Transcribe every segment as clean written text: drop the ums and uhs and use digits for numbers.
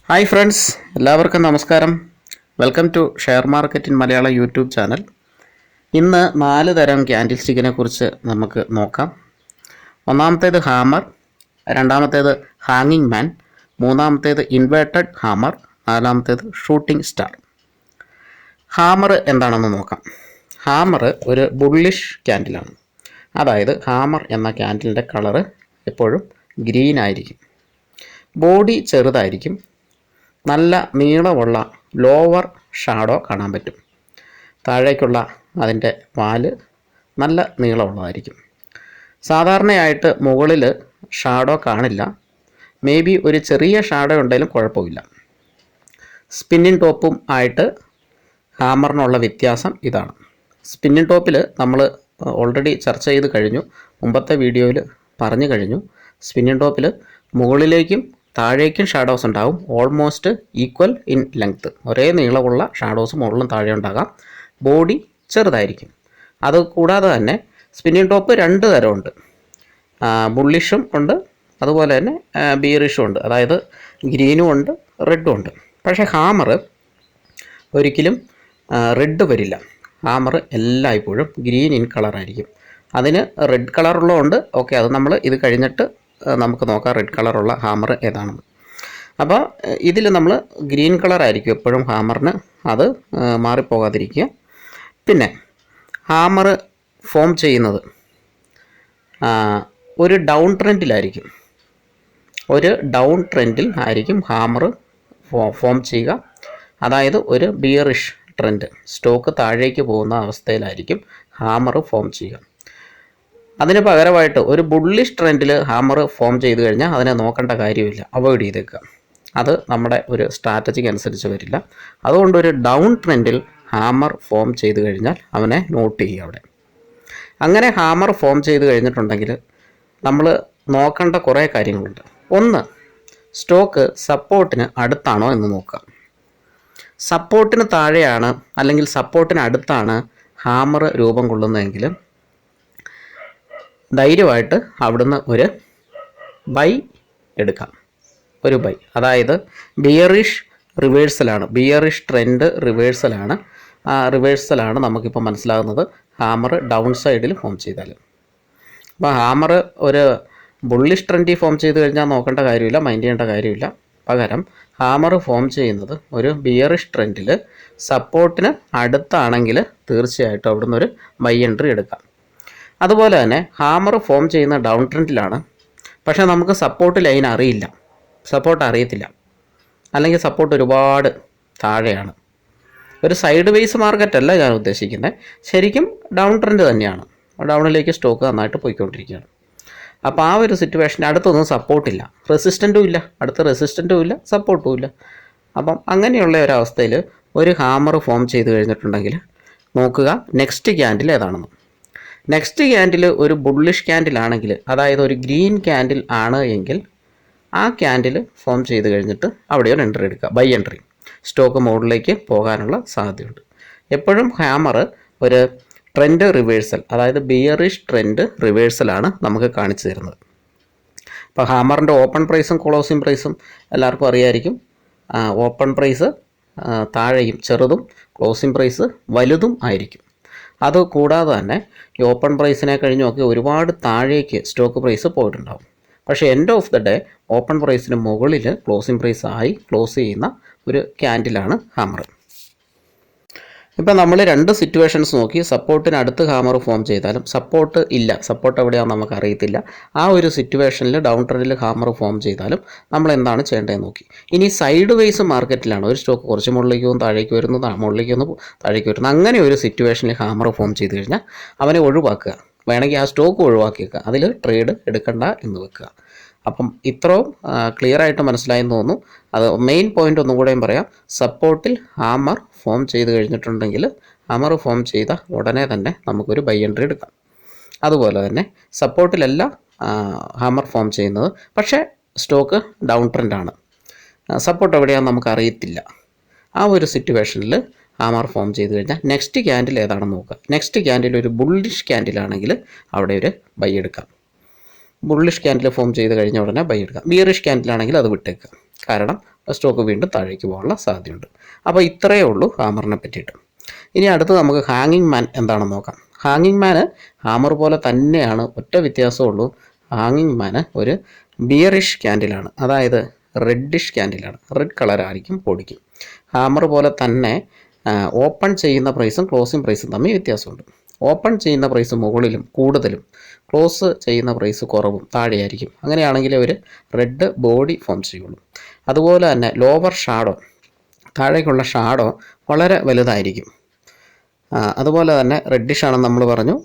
Hi friends, എല്ലാവർക്കും നമസ്കാരം. Welcome to share market in Malayalam YouTube channel. ഇന്ന് 4 തരം ക്യാൻഡിൽ സ്റ്റിക്കിനെ കുറിച്ച് നമുക്ക് നോക്കാം. ഒന്നാമത്തേത് ഹാമർ, രണ്ടാമത്തേത് ഹാങ്ങിങ് മാൻ, മൂന്നാമത്തേത് ഇൻവേർട്ടഡ് ഹാമർ, നാലാമത്തേത് ഷൂട്ടിംഗ് സ്റ്റാർ. ഹാമർ എന്താണെന്ന് നോക്കാം. ഹാമർ ഒരു ബുള്ളിഷ് ക്യാൻഡിലാണ്. അതായത് ഹാമർ എന്ന ക്യാൻഡിലിൻ്റെ കളറ് എപ്പോഴും ഗ്രീൻ ആയിരിക്കും. ബോഡി ചെറുതായിരിക്കും. നല്ല നീളമുള്ള ലോവർ ഷാഡോ കാണാൻ പറ്റും. താഴേക്കുള്ള അതിൻ്റെ വാല് നല്ല നീളമുള്ളതായിരിക്കും. സാധാരണയായിട്ട് മുകളിൽ ഷാഡോ കാണില്ല. മേ ബി ഒരു ചെറിയ ഷാഡോ ഉണ്ടെങ്കിലും കുഴപ്പമില്ല. സ്പിന്നിങ് ടോപ്പും ആയിട്ട് ഹാമറിനുള്ള വ്യത്യാസം ഇതാണ്. സ്പിന്നിങ് ടോപ്പിൽ നമ്മൾ ഓൾറെഡി ചർച്ച ചെയ്ത് കഴിഞ്ഞു, മുമ്പത്തെ വീഡിയോയിൽ പറഞ്ഞു കഴിഞ്ഞു. സ്പിന്നിങ് ടോപ്പിൽ മുകളിലേക്കും താഴേക്കും ഷാഡോസ് ഉണ്ടാകും. ഓൾമോസ്റ്റ് ഈക്വൽ ഇൻ ലെങ്ത്ത്, ഒരേ നീളമുള്ള ഷാഡോസ് മുകളിലും താഴെ ഉണ്ടാകാം. ബോഡി ചെറുതായിരിക്കും. അത് കൂടാതെ തന്നെ സ്പിന്നിങ് ടോപ്പ് 2 തരമുണ്ട്. ബുള്ളിഷും ഉണ്ട്, അതുപോലെ തന്നെ ബീറിഷും ഉണ്ട്. അതായത് ഗ്രീനും ഉണ്ട്, റെഡും ഉണ്ട്. പക്ഷേ ഹാമർ ഒരിക്കലും റെഡ് വരില്ല. ഹാമർ എല്ലായ്പ്പോഴും ഗ്രീൻ ഇൻ കളറായിരിക്കും. അതിന് റെഡ് കളറുള്ളതുകൊണ്ട് ഓക്കെ, അത് നമ്മൾ ഇത് കഴിഞ്ഞിട്ട് നമുക്ക് നോക്കാം റെഡ് കളറുള്ള ഹാമർ ഏതാണെന്ന്. അപ്പോൾ ഇതിൽ നമ്മൾ ഗ്രീൻ കളറായിരിക്കും എപ്പോഴും ഹാമറിന്, അത് മാറിപ്പോകാതിരിക്കുക. പിന്നെ ഹാമർ ഫോം ചെയ്യുന്നത് ഒരു ഡൗൺ ട്രെൻഡിലായിരിക്കും. ഒരു ഡൗൺ ട്രെൻഡിൽ ആയിരിക്കും ഹാമർ ഫോം ചെയ്യുക. അതായത് ഒരു ബിയറിഷ് ട്രെൻഡ്, സ്റ്റോക്ക് താഴേക്ക് പോകുന്ന അവസ്ഥയിലായിരിക്കും ഹാമർ ഫോം ചെയ്യുക. അതിന് പകരമായിട്ട് ഒരു ബുള്ളിഷ് ട്രെൻഡിൽ ഹാമർ ഫോം ചെയ്ത് കഴിഞ്ഞാൽ അതിനെ നോക്കേണ്ട കാര്യമില്ല, അവോയ്ഡ് ചെയ്തേക്കുക. അത് നമ്മുടെ ഒരു സ്ട്രാറ്റജിക്ക് അനുസരിച്ച് വരില്ല. അതുകൊണ്ട് ഒരു ഡൗൺ ട്രെൻഡിൽ ഹാമർ ഫോം ചെയ്ത് കഴിഞ്ഞാൽ അവനെ നോട്ട് ചെയ്യുക അവിടെ. അങ്ങനെ ഹാമർ ഫോം ചെയ്ത് കഴിഞ്ഞിട്ടുണ്ടെങ്കിൽ നമ്മൾ നോക്കേണ്ട കുറേ കാര്യങ്ങളുണ്ട്. ഒന്ന്, സ്റ്റോക്ക് സപ്പോർട്ടിന് അടുത്താണോ എന്ന് നോക്കുക. സപ്പോർട്ടിന് താഴെയാണ് അല്ലെങ്കിൽ സപ്പോർട്ടിന് അടുത്താണ് ഹാമർ രൂപം കൊള്ളുന്നതെങ്കിൽ ധൈര്യമായിട്ട് അവിടുന്ന് ഒരു ബൈ എടുക്കാം. ഒരു ബൈ, അതായത് ബിയറിഷ് റിവേഴ്സലാണ്, ബിയറിഷ് ട്രെൻഡ് റിവേഴ്സലാണ്. ആ റിവേഴ്സലാണ് നമുക്കിപ്പോൾ മനസ്സിലാകുന്നത് ഹാമർ ഡൗൺ സൈഡിൽ ഫോം ചെയ്താൽ. അപ്പോൾ ഹാമർ ഒരു ബുള്ളിഷ് ട്രെൻഡിൽ ഫോം ചെയ്ത് കഴിഞ്ഞാൽ നോക്കേണ്ട കാര്യമില്ല, മൈൻഡ് ചെയ്യേണ്ട കാര്യമില്ല. പകരം ഹാമർ ഫോം ചെയ്യുന്നത് ഒരു ബിയറിഷ് ട്രെൻഡിൽ സപ്പോർട്ടിന് അടുത്താണെങ്കിൽ തീർച്ചയായിട്ടും അവിടുന്ന് ഒരു ബൈ എൻട്രി എടുക്കാം. അതുപോലെ തന്നെ ഹാമർ ഫോം ചെയ്യുന്ന ഡൗൺ ട്രെൻഡിലാണ്, പക്ഷേ നമുക്ക് സപ്പോർട്ട് ലൈൻ അറിയില്ല, സപ്പോർട്ട് അറിയത്തില്ല, അല്ലെങ്കിൽ സപ്പോർട്ട് ഒരുപാട് താഴെയാണ്. ഒരു സൈഡ് വേസ് മാർക്കറ്റല്ല ഞാൻ ഉദ്ദേശിക്കുന്നത്, ശരിക്കും ഡൗൺ ട്രെൻഡ് തന്നെയാണ്. ഡൗണിലേക്ക് സ്റ്റോക്ക് നന്നായിട്ട് പോയിക്കൊണ്ടിരിക്കുകയാണ്. അപ്പോൾ ആ ഒരു സിറ്റുവേഷന് അടുത്തൊന്നും സപ്പോർട്ടില്ല, റെസിസ്റ്റൻറ്റും ഇല്ല, അടുത്ത റെസിസ്റ്റൻറ്റും ഇല്ല, സപ്പോർട്ടും ഇല്ല. അപ്പം അങ്ങനെയുള്ള ഒരവസ്ഥയിൽ ഒരു ഹാമർ ഫോം ചെയ്ത് കഴിഞ്ഞിട്ടുണ്ടെങ്കിൽ നോക്കുക നെക്സ്റ്റ് ക്യാൻഡിൽ ഏതാണെന്ന്. നെക്സ്റ്റ് ക്യാൻഡിൽ ഒരു ബുള്ളിഷ് ക്യാൻഡിലാണെങ്കിൽ, അതായത് ഒരു ഗ്രീൻ ക്യാൻഡിൽ ആണ് എങ്കിൽ ആ ക്യാൻഡിൽ ഫോം ചെയ്ത് കഴിഞ്ഞിട്ട് അവിടെ ഒരു എൻട്രി എടുക്കുക, ബൈ എൻട്രി. സ്റ്റോക്ക് മുകളിലേക്ക് പോകാനുള്ള സാധ്യതയുണ്ട്. എപ്പോഴും ഹാമർ ഒരു ട്രെൻഡ് റിവേഴ്സൽ, അതായത് ബിയറിഷ് ട്രെൻഡ് റിവേഴ്സലാണ് നമുക്ക് കാണിച്ചു തരുന്നത്. അപ്പോൾ ഹാമറിൻ്റെ ഓപ്പൺ പ്രൈസും ക്ലോസിംഗ് പ്രൈസും എല്ലാവർക്കും അറിയായിരിക്കും. ഓപ്പൺ പ്രൈസ് താഴെയും ചെറുതും, ക്ലോസിംഗ് പ്രൈസ് വലുതും ആയിരിക്കും. അത് കൂടാതെ തന്നെ ഈ ഓപ്പൺ പ്രൈസിനെ കഴിഞ്ഞൊക്കെ ഒരുപാട് താഴേക്ക് സ്റ്റോക്ക് പ്രൈസ് പോയിട്ടുണ്ടാകും. പക്ഷേ end of the day open പ്രൈസിന് മുകളിൽ ക്ലോസിംഗ് പ്രൈസ് ആയി ക്ലോസ് ചെയ്യുന്ന ഒരു ക്യാൻഡിലാണ് ഹാമർ. ഇപ്പം നമ്മൾ 2 സിറ്റുവേഷൻസ് നോക്കി. സപ്പോർട്ടിന് അടുത്ത് ഹാമർ ഫോം ചെയ്താലും സപ്പോർട്ട് ഇല്ല, സപ്പോർട്ട് എവിടെയാണെന്ന് നമുക്ക് അറിയത്തില്ല. ആ ഒരു സിറ്റുവേഷനിൽ ഡൗൺ ട്രെൻഡിൽ ഹാമർ ഫോം ചെയ്താലും നമ്മൾ എന്താണ് ചെയ്യേണ്ടതെന്ന് നോക്കി. ഇനി സൈഡ് വേസ് മാർക്കറ്റിലാണ് ഒരു സ്റ്റോക്ക് കുറച്ച് മുകളിലേക്ക് പോകും, താഴേക്ക് വരുന്നു, മുകളിലേക്ക് ഒന്ന് താഴേക്ക് വരുന്നു, അങ്ങനെ ഒരു സിറ്റുവേഷനിൽ ഹാമർ ഫോം ചെയ്ത് കഴിഞ്ഞാൽ അവനെ ഒഴിവാക്കുക. വേണമെങ്കിൽ ആ സ്റ്റോക്ക് ഒഴിവാക്കിയേക്കുക, അതിൽ ട്രേഡ് എടുക്കണ്ട എന്ന് വെക്കുക. അപ്പം ഇത്രയും ക്ലിയർ ആയിട്ട് മനസ്സിലായെന്ന് തോന്നുന്നു. അത് മെയിൻ പോയിൻ്റ് ഒന്നും കൂടെയും പറയാം. സപ്പോർട്ടിൽ ഹാമർ ഫോം ചെയ്ത് കഴിഞ്ഞിട്ടുണ്ടെങ്കിൽ ഹാമർ ഫോം ചെയ്ത ഉടനെ തന്നെ നമുക്കൊരു ബൈ എൻട്രി എടുക്കാം. അതുപോലെ തന്നെ സപ്പോർട്ടിലല്ല ഹാമർ ഫോം ചെയ്യുന്നത്, പക്ഷേ സ്റ്റോക്ക് ഡൗൺ ട്രെൻഡാണ്, സപ്പോർട്ട് എവിടെയാണെന്ന് നമുക്ക് അറിയത്തില്ല. ആ ഒരു സിറ്റുവേഷനിൽ ഹാമർ ഫോം ചെയ്ത് കഴിഞ്ഞാൽ നെക്സ്റ്റ് ക്യാൻഡിൽ ഏതാണെന്ന് നോക്കുക. നെക്സ്റ്റ് ക്യാൻഡിൽ ഒരു ബുള്ളിഷ് ക്യാൻഡിലാണെങ്കിൽ അവിടെ ഒരു ബൈ എടുക്കാം. ബുള്ളിഷ് ക്യാൻഡിൽ ഫോം ചെയ്ത് കഴിഞ്ഞ ഉടനെ ബൈ എടുക്കാം. ബിയറിഷ് ക്യാൻഡിലാണെങ്കിൽ അത് വിട്ടേക്കുക. കാരണം സ്റ്റോക്ക് വീണ്ടും താഴേക്ക് പോകാനുള്ള സാധ്യതയുണ്ട്. അപ്പോൾ ഇത്രയേ ഉള്ളൂ ഹാമറിനെ പറ്റിയിട്ട്. ഇനി അടുത്ത് നമുക്ക് ഹാങ്ങിങ് മാൻ എന്താണെന്ന് നോക്കാം. ഹാങ്ങിങ് മാന് ഹാമർ പോലെ തന്നെയാണ്, ഒറ്റ വ്യത്യാസമുള്ളൂ. ഹാങ്ങിങ് മാന് ഒരു ബിയറിഷ് ക്യാൻഡിലാണ്, അതായത് റെഡിഷ് ക്യാൻഡിലാണ്, റെഡ് കളറായിരിക്കും ബോഡിക്ക്. ഹാമർ പോലെ തന്നെ ഓപ്പൺ ചെയ്യുന്ന പ്രൈസും ക്ലോസിങ് പ്രൈസും തമ്മിൽ വ്യത്യാസമുണ്ട്. ഓപ്പൺ ചെയ്യുന്ന പ്രൈസ് മുകളിലും കൂടുതലും, ക്ലോസ് ചെയ്യുന്ന പ്രൈസ് കുറവും താഴെയായിരിക്കും. അങ്ങനെയാണെങ്കിൽ ഒരു റെഡ് ബോഡി ഫോം ചെയ്യുള്ളൂ. അതുപോലെ തന്നെ ലോവർ ഷാഡോ, താഴേക്കുള്ള ഷാഡോ വളരെ വലുതായിരിക്കും. അതുപോലെ തന്നെ റെഡിഷ് ആണെന്ന് നമ്മൾ പറഞ്ഞു,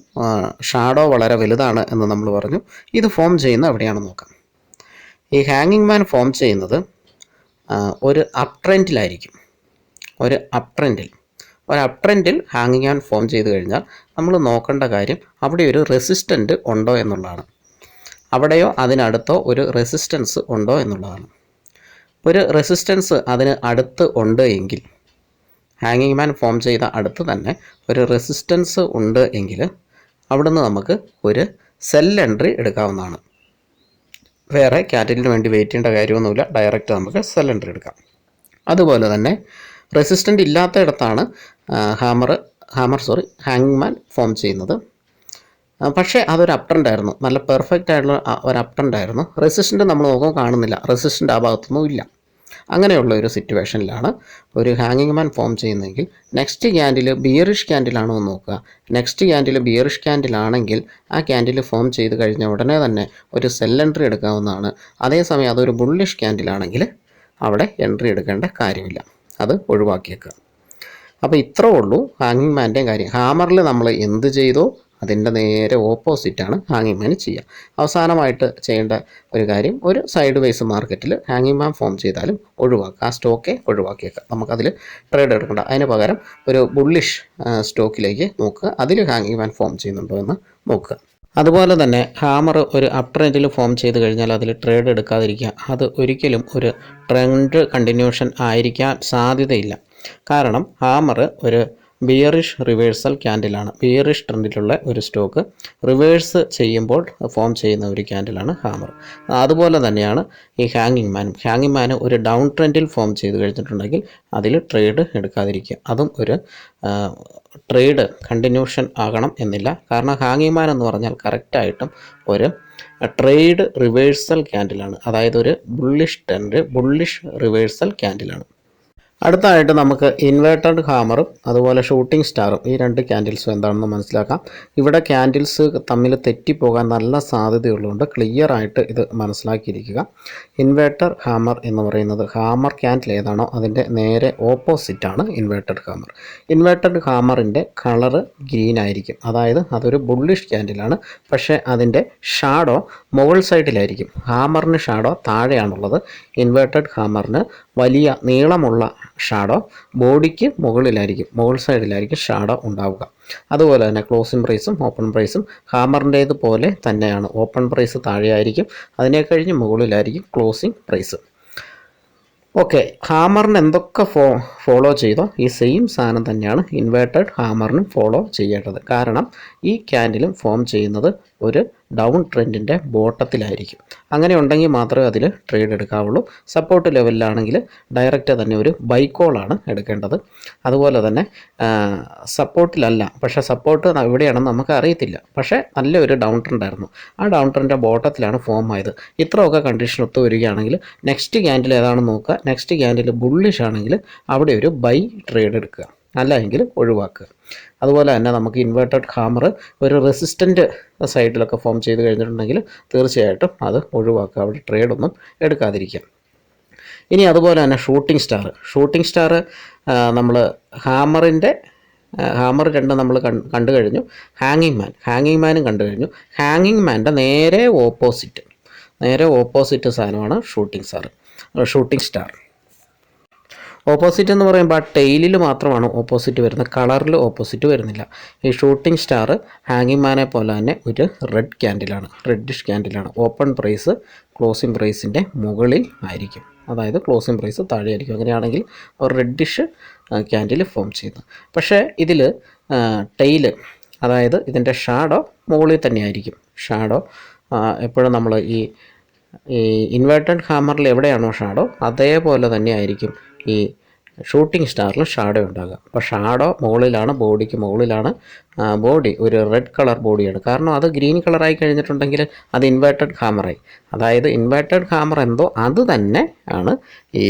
ഷാഡോ വളരെ വലുതാണ് എന്ന് നമ്മൾ പറഞ്ഞു. ഇത് ഫോം ചെയ്യുന്ന എവിടെയാണെന്ന് നോക്കാം. ഈ ഹാങ്ങിങ് മാൻ ഫോം ചെയ്യുന്നത് ഒരു അപ് ട്രെൻഡിലായിരിക്കും. ഒരു അപ് ട്രെൻഡിൽ ഹാങ്ങിങ് മാൻ ഫോം ചെയ്ത് കഴിഞ്ഞാൽ നമ്മൾ നോക്കേണ്ട കാര്യം അവിടെ ഒരു റെസിസ്റ്റൻ്റ് ഉണ്ടോ എന്നുള്ളതാണ്. അവിടെയോ അതിനടുത്തോ ഒരു റെസിസ്റ്റൻസ് ഉണ്ടോ എന്നുള്ളതാണ്. ഒരു റെസിസ്റ്റൻസ് അതിന് അടുത്ത് ഉണ്ട് എങ്കിൽ, ഹാങ്ങിങ് മാൻ ഫോം ചെയ്ത അടുത്ത് തന്നെ ഒരു റെസിസ്റ്റൻസ് ഉണ്ട് എങ്കിൽ അവിടുന്ന് നമുക്ക് ഒരു സെൽ എൻട്രി എടുക്കാവുന്നതാണ്. വേറെ ക്യാൻഡിലിന് വേണ്ടി വെയിറ്റ് ചെയ്യേണ്ട കാര്യമൊന്നുമില്ല, ഡയറക്റ്റ് നമുക്ക് സെൽ എൻട്രി എടുക്കാം. അതുപോലെ തന്നെ റെസിസ്റ്റൻ്റ് ഇല്ലാത്തയിടത്താണ് ഹാങ്ങിങ് മാൻ ഫോം ചെയ്യുന്നത്. പക്ഷേ അതൊരു അപ് ട്രെൻഡ് ആയിരുന്നു, നല്ല പെർഫെക്റ്റ് ആയിട്ടുള്ള ഒരു അപ് ട്രെൻഡ് ആയിരുന്നു. റെസിസ്റ്റൻ്റ് നമ്മൾ നോക്കുമ്പോൾ കാണുന്നില്ല, റെസിസ്റ്റൻ്റ് ആ ഭാഗത്തൊന്നും ഇല്ല. അങ്ങനെയുള്ള ഒരു സിറ്റുവേഷനിലാണ് ഒരു ഹാങ്ങിങ് മാൻ ഫോം ചെയ്യുന്നതെങ്കിൽ നെക്സ്റ്റ് ക്യാൻഡിൽ ബിയറിഷ് ക്യാൻഡിലാണോ എന്ന് നോക്കുക. നെക്സ്റ്റ് ക്യാൻഡിൽ ബിയറിഷ് ക്യാൻഡിലാണെങ്കിൽ ആ ക്യാൻഡിൽ ഫോം ചെയ്ത് കഴിഞ്ഞ ഉടനെ തന്നെ ഒരു സെൽ എൻട്രി എടുക്കാവുന്നതാണ്. അതേസമയം അതൊരു ബുള്ളിഷ് ക്യാൻഡിലാണെങ്കിൽ അവിടെ എൻട്രി എടുക്കേണ്ട കാര്യമില്ല, അത് ഒഴിവാക്കിയേക്കുക. അപ്പോൾ ഇത്രേ ഉള്ളൂ ഹാങ്ങിങ് മാൻ്റെയും കാര്യം. ഹാമറിൽ നമ്മൾ എന്ത് ചെയ്തോ അതിൻ്റെ നേരെ ഓപ്പോസിറ്റാണ് ഹാങ്ങിങ് മാൻ ചെയ്യുക. അവസാനമായിട്ട് ചെയ്യേണ്ട ഒരു കാര്യം, ഒരു സൈഡ് വൈസ് മാർക്കറ്റിൽ ഹാങ്ങിങ് മാൻ ഫോം ചെയ്താലും ഒഴിവാക്കുക, ആ സ്റ്റോക്കെ ഒഴിവാക്കിയേക്കുക. നമുക്കതിൽ ട്രേഡ് എടുക്കണ്ട. അതിന് പകരം ഒരു ബുള്ളിഷ് സ്റ്റോക്കിലേക്ക് നോക്കുക, അതിൽ ഹാങ്ങിങ് മാൻ ഫോം ചെയ്യുന്നുണ്ടോ എന്ന് നോക്കുക. അതുപോലെ തന്നെ ഹാമർ ഒരു അപ് ട്രെൻഡിൽ ഫോം ചെയ്ത് കഴിഞ്ഞാൽ അതിൽ ട്രേഡ് എടുക്കാതിരിക്കുക. അത് ഒരിക്കലും ഒരു ട്രെൻഡ് കണ്ടിന്യൂഷൻ ആയിരിക്കാൻ സാധ്യതയില്ല. കാരണം ഹാമർ ഒരു ബിയറിഷ് റിവേഴ്സൽ ക്യാൻഡിലാണ്. ബിയറിഷ് ട്രെൻഡിലുള്ള ഒരു സ്റ്റോക്ക് റിവേഴ്സ് ചെയ്യുമ്പോൾ ഫോം ചെയ്യുന്ന ഒരു ക്യാൻഡിലാണ് ഹാമർ. അതുപോലെ തന്നെയാണ് ഈ ഹാങ്ങിങ് മാൻ ഒരു ഡൗൺ ട്രെൻഡിൽ ഫോം ചെയ്ത് കഴിഞ്ഞിട്ടുണ്ടെങ്കിൽ അതിൽ ട്രേഡ് എടുക്കാതിരിക്കുക. അതും ഒരു ട്രേഡ് കണ്ടിന്യൂഷൻ ആകണം എന്നില്ല. കാരണം ഹാങ്ങിങ് മാൻ എന്ന് പറഞ്ഞാൽ കറക്റ്റായിട്ടും ഒരു ട്രേഡ് റിവേഴ്സൽ ക്യാൻഡിലാണ്, അതായത് ഒരു ബുള്ളിഷ് റിവേഴ്സൽ ക്യാൻഡിലാണ്. അടുത്തതായിട്ട് നമുക്ക് ഇൻവേർട്ടഡ് ഹാമറും അതുപോലെ ഷൂട്ടിംഗ് സ്റ്റാറും, ഈ രണ്ട് ക്യാൻഡിൽസും എന്താണെന്ന് മനസ്സിലാക്കാം. ഇവിടെ ക്യാൻഡിൽസ് തമ്മിൽ തെറ്റിപ്പോകാൻ നല്ല സാധ്യതയുള്ളതുകൊണ്ട് ക്ലിയർ ആയിട്ട് ഇത് മനസ്സിലാക്കിയിരിക്കുക. ഇൻവേർട്ടർ ഹാമർ എന്ന് പറയുന്നത് ഹാമർ ക്യാൻഡിൽ ഏതാണോ അതിൻ്റെ നേരെ ഓപ്പോസിറ്റാണ് ഇൻവേർട്ടഡ് ഹാമർ. ഇൻവേർട്ടഡ് ഹാമറിൻ്റെ കളറ് ഗ്രീൻ ആയിരിക്കും, അതായത് അതൊരു ബുള്ളിഷ് ക്യാൻഡിലാണ്. പക്ഷേ അതിൻ്റെ ഷാഡോ മുകൾ സൈഡിലായിരിക്കും. ഹാമറിന് ഷാഡോ താഴെയാണുള്ളത്. ഇൻവേർട്ടഡ് ഹാമറിന് വലിയ നീളമുള്ള ഷാഡോ ബോഡിക്ക് മുകളിലായിരിക്കും, മുകൾ സൈഡിലായിരിക്കും ഷാഡോ ഉണ്ടാവുക. അതുപോലെ തന്നെ ക്ലോസിംഗ് പ്രൈസും ഓപ്പൺ പ്രൈസും ഹാമറിൻ്റേത് പോലെ തന്നെയാണ്. ഓപ്പൺ പ്രൈസ് താഴെയായിരിക്കും, അതിനെ കഴിഞ്ഞ് മുകളിലായിരിക്കും ക്ലോസിംഗ് പ്രൈസ്. ഓക്കെ, ഹാമറിന് എന്തൊക്കെ ഫോളോ ചെയ്തോ ഈ സെയിം സാധനം തന്നെയാണ് ഇൻവേർട്ടഡ് ഹാമറിനും ഫോളോ ചെയ്യേണ്ടത്. കാരണം ഈ ക്യാൻഡിലും ഫോം ചെയ്യുന്നത് ഒരു ഡൗൺ ട്രെൻഡിൻ്റെ ബോട്ടത്തിലായിരിക്കും. അങ്ങനെ ഉണ്ടെങ്കിൽ മാത്രമേ അതിൽ ട്രേഡ് എടുക്കാവുള്ളൂ. സപ്പോർട്ട് ലെവലിലാണെങ്കിൽ ഡയറക്റ്റ് തന്നെ ഒരു ബൈ കോളാണ് എടുക്കേണ്ടത്. അതുപോലെ തന്നെ സപ്പോർട്ടിലല്ല, പക്ഷേ സപ്പോർട്ട് എവിടെയാണെന്ന് നമുക്ക് അറിയത്തില്ല. പക്ഷേ നല്ലൊരു ഡൗൺ ട്രെൻഡായിരുന്നു, ആ ഡൗൺ ട്രെൻഡിൻ്റെ ബോട്ടത്തിലാണ് ഫോം ആയത്. ഇത്രയൊക്കെ കണ്ടീഷൻ ഒത്തു വരികയാണെങ്കിൽ നെക്സ്റ്റ് ക്യാൻഡിൽ ഏതാണെന്ന് നോക്കുക. നെക്സ്റ്റ് ക്യാൻഡിൽ ബുള്ളിഷ് ആണെങ്കിൽ അവിടെ ഒരു ബൈ ട്രേഡ് എടുക്കുക, അല്ലെങ്കിൽ ഒഴിവാക്കുക. അതുപോലെ തന്നെ നമുക്ക് ഇൻവേർട്ടഡ് ഹാമർ ഒരു റെസിസ്റ്റൻ്റ് സൈഡിലൊക്കെ ഫോം ചെയ്ത് കഴിഞ്ഞിട്ടുണ്ടെങ്കിൽ തീർച്ചയായിട്ടും അത് ഒഴിവാക്കുക, അവിടെ ട്രേഡൊന്നും എടുക്കാതിരിക്കുക. ഇനി അതുപോലെ തന്നെ ഷൂട്ടിംഗ് സ്റ്റാർ നമ്മൾ ഹാമർ രണ്ട് നമ്മൾ കണ്ടു കഴിഞ്ഞു. ഹാങ്ങിങ് മാനും കണ്ടു കഴിഞ്ഞു. ഹാങ്ങിങ് മാൻ്റെ നേരെ ഓപ്പോസിറ്റ് സാധനമാണ് ഷൂട്ടിംഗ് സ്റ്റാർ. ഓപ്പോസിറ്റ് എന്ന് പറയുമ്പോൾ ആ ടെയിലിൽ മാത്രമാണ് ഓപ്പോസിറ്റ് വരുന്നത്, കളറിൽ ഓപ്പോസിറ്റ് വരുന്നില്ല. ഈ ഷൂട്ടിംഗ് സ്റ്റാർ ഹാങ്ങിങ് മാനെ പോലെ തന്നെ ഒരു റെഡിഷ് ക്യാൻഡിലാണ്. ഓപ്പൺ പ്രൈസ് ക്ലോസിംഗ് പ്രൈസിൻ്റെ മുകളിൽ ആയിരിക്കും, അതായത് ക്ലോസിംഗ് പ്രൈസ് താഴെയായിരിക്കും. അങ്ങനെയാണെങ്കിൽ ഒരു റെഡിഷ് ക്യാൻഡിൽ ഫോം ചെയ്യുന്നത്. പക്ഷേ ഇതിൽ ടെയില്, അതായത് ഇതിൻ്റെ ഷാഡോ മുകളിൽ തന്നെയായിരിക്കും. ഷാഡോ എപ്പോഴും നമ്മൾ ഈ ഈ ഇൻവേർട്ടഡ് ഹാമറിൽ എവിടെയാണോ ഷാഡോ അതേപോലെ തന്നെ ആയിരിക്കും ഈ ഷൂട്ടിംഗ് സ്റ്റാറിൽ ഷാഡോ ഉണ്ടാകുക. അപ്പോൾ ഷാഡോ മുകളിലാണ്, ബോഡിക്ക് മുകളിലാണ്. ബോഡി ഒരു റെഡ് കളർ ബോഡിയാണ്. കാരണം അത് ഗ്രീൻ കളറായി കഴിഞ്ഞിട്ടുണ്ടെങ്കിൽ അത് ഇൻവേർട്ടഡ് ഹാമറായി. അതായത് ഇൻവേർട്ടഡ് ഹാമർ എന്തോ അത് തന്നെ ആണ് ഈ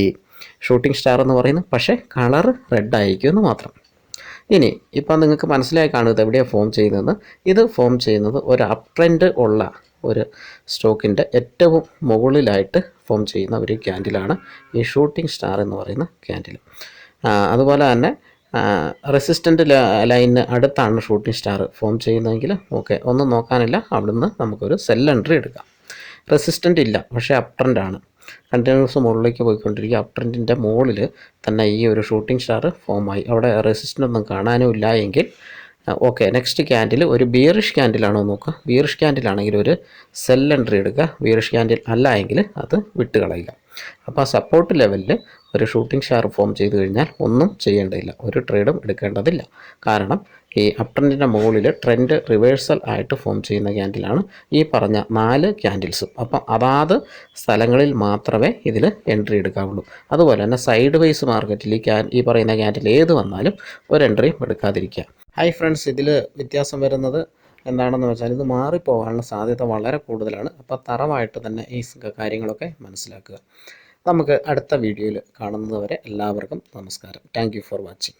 ഷൂട്ടിംഗ് സ്റ്റാർ എന്ന് പറയുന്നത്. പക്ഷേ കളർ റെഡ് ആയിരിക്കും എന്ന് മാത്രം. ഇനി ഇപ്പം നിങ്ങൾക്ക് മനസ്സിലായി കാണും ഇത് എവിടെയാണ് ഫോം ചെയ്യുന്നത്. ഇത് ഫോം ചെയ്യുന്നത് ഒരു അപ് ട്രെൻഡ് ഉള്ള ഒരു സ്റ്റോക്കിൻ്റെ ഏറ്റവും മുകളിലായിട്ട് ഫോം ചെയ്യുന്ന ഒരു ക്യാൻഡിലാണ് ഈ ഷൂട്ടിംഗ് സ്റ്റാർ എന്ന് പറയുന്ന ക്യാൻഡിൽ. അതുപോലെ തന്നെ റെസിസ്റ്റൻ്റ് ലൈനിന് അടുത്താണ് ഷൂട്ടിംഗ് സ്റ്റാർ ഫോം ചെയ്യുന്നതെങ്കിൽ ഓക്കെ, ഒന്നും നോക്കാനില്ല, അവിടുന്ന് നമുക്കൊരു സെൽ എൻട്രി എടുക്കാം. റെസിസ്റ്റൻ്റ് ഇല്ല, പക്ഷേ അപ് ട്രെൻഡാണ്, കണ്ടിന്യൂസ് മുകളിലേക്ക് പോയിക്കൊണ്ടിരിക്കുക. അപ് ട്രെൻഡിൻ്റെ മുകളിൽ തന്നെ ഈ ഒരു ഷൂട്ടിംഗ് സ്റ്റാർ ഫോമായി. അവിടെ റെസിസ്റ്റൻ്റ് ഒന്നും കാണാനും ഇല്ല എങ്കിൽ ഓക്കെ, നെക്സ്റ്റ് ക്യാൻഡിൽ ഒരു ബിയറിഷ് ക്യാൻഡിലാണോ നോക്കുക. ബിയറിഷ് ക്യാൻഡിലാണെങ്കിൽ ഒരു സെൽ എൻട്രി എടുക്കുക. ബിയറിഷ് ക്യാൻഡിൽ അല്ല എങ്കിൽ അത് വിട്ട് കളയുക. അപ്പോൾ ആ സപ്പോർട്ട് ലെവലിൽ ഒരു ഷൂട്ടിംഗ് സ്റ്റാർ ഫോം ചെയ്ത് കഴിഞ്ഞാൽ ഒന്നും ചെയ്യേണ്ടതില്ല, ഒരു ട്രേഡും എടുക്കേണ്ടതില്ല. കാരണം ഈ അപ് ട്രെൻഡിൻ്റെ മുകളിൽ ട്രെൻഡ് റിവേഴ്സൽ ആയിട്ട് ഫോം ചെയ്യുന്ന ക്യാൻഡിലാണ് ഈ പറഞ്ഞ 4 ക്യാൻഡിൽസും. അപ്പം അതാത് സ്ഥലങ്ങളിൽ മാത്രമേ ഇതിൽ എൻട്രി എടുക്കാവുള്ളൂ. അതുപോലെ തന്നെ സൈഡ് വൈസ് മാർക്കറ്റിൽ ഈ പറയുന്ന ക്യാൻഡിൽ ഏത് വന്നാലും ഒരു എൻട്രിയും എടുക്കാതിരിക്കുക. ഹായ് ഫ്രണ്ട്സ്, ഇതിൽ വ്യത്യാസം വരുന്നത് എന്താണെന്ന് വെച്ചാൽ ഇത് മാറിപ്പോകാനുള്ള സാധ്യത വളരെ കൂടുതലാണ്. അപ്പോൾ തറവായിട്ട് തന്നെ ഈ കാര്യങ്ങളൊക്കെ മനസ്സിലാക്കുക. നമുക്ക് അടുത്ത വീഡിയോയിൽ കാണുന്നത് വരെ എല്ലാവർക്കും നമസ്കാരം. Thank you for watching.